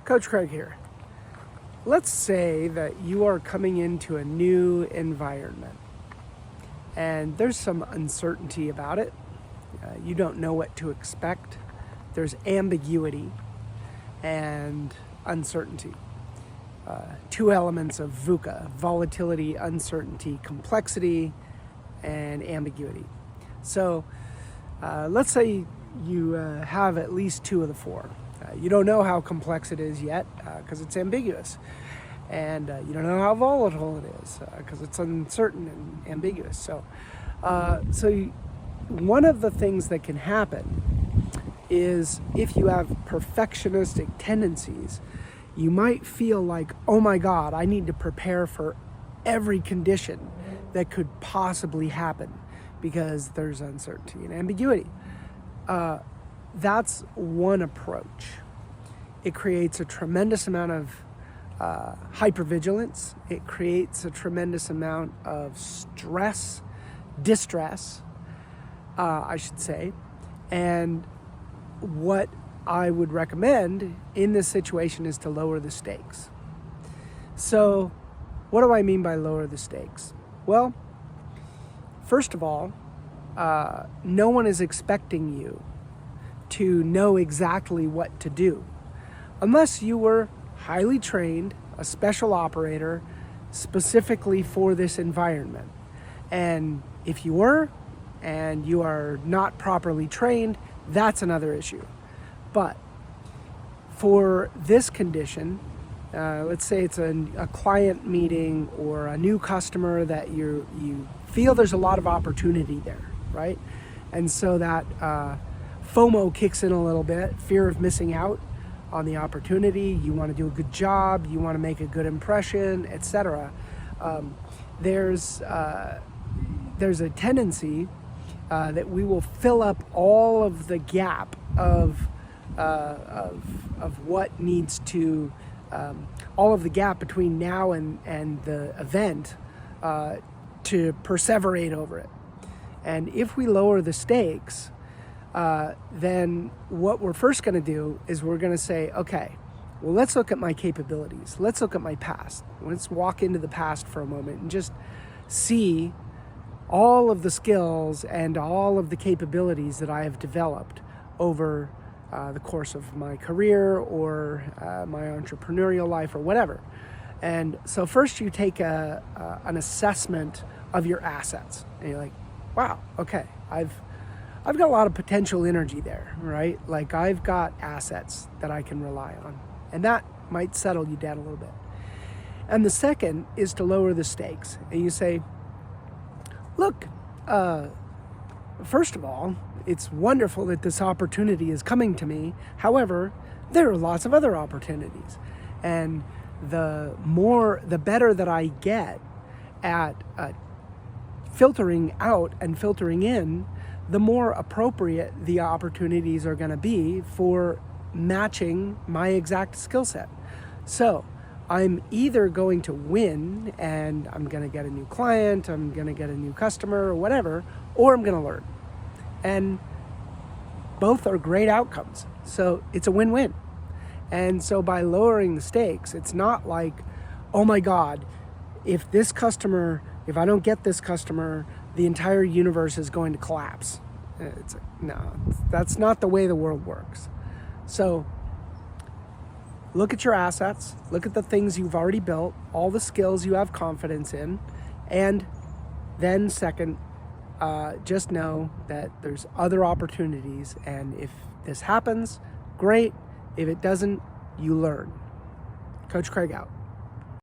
Coach Craig here. Let's say that you are coming into a new environment and there's some uncertainty about it. You don't know what to expect. There's ambiguity and uncertainty. Two elements of VUCA: volatility, uncertainty, complexity, and ambiguity. So let's say you have at least two of the four. You don't know how complex it is yet because it's ambiguous. And you don't know how volatile it is because it's uncertain and ambiguous. So one of the things that can happen is if you have perfectionistic tendencies, you might feel like, oh my God, I need to prepare for every condition that could possibly happen because there's uncertainty and ambiguity. That's one approach. It creates a tremendous amount of hypervigilance. It creates a tremendous amount of distress, I should say. And what I would recommend in this situation is to lower the stakes. So what do I mean by lower the stakes? Well, first of all, no one is expecting you to know exactly what to do unless you were highly trained, a special operator specifically for this environment. And if you were and you are not properly trained, that's another issue. But for this condition, let's say it's a client meeting or a new customer that you feel there's a lot of opportunity there, right? And so that FOMO kicks in a little bit, fear of missing out on the opportunity. You want to do a good job, you want to make a good impression, etc. There's a tendency that we will fill up all of the gap of what needs to, all of the gap between now and the event to perseverate over it. And if we lower the stakes, then what we're first going to do is we're going to say, okay, well, let's look at my capabilities. Let's look at my past. Let's walk into the past for a moment and just see all of the skills and all of the capabilities that I have developed over the course of my career or my entrepreneurial life or whatever. And so first you take an assessment of your assets and you're like, wow, okay, I've got a lot of potential energy there, right? Like I've got assets that I can rely on, and that might settle you down a little bit. And the second is to lower the stakes. And you say, look, first of all, it's wonderful that this opportunity is coming to me. However, there are lots of other opportunities. And the better that I get at filtering out and filtering in, the more appropriate the opportunities are going to be for matching my exact skill set. So I'm either going to win and I'm going to get a new client, I'm going to get a new customer or whatever, or I'm going to learn. And both are great outcomes. So it's a win-win. And so by lowering the stakes, it's not like, oh my God, if I don't get this customer, the entire universe is going to collapse. No, that's not the way the world works. So look at your assets, look at the things you've already built, all the skills you have confidence in, and then second, just know that there's other opportunities, and if this happens, great. If it doesn't, you learn. Coach Craig out.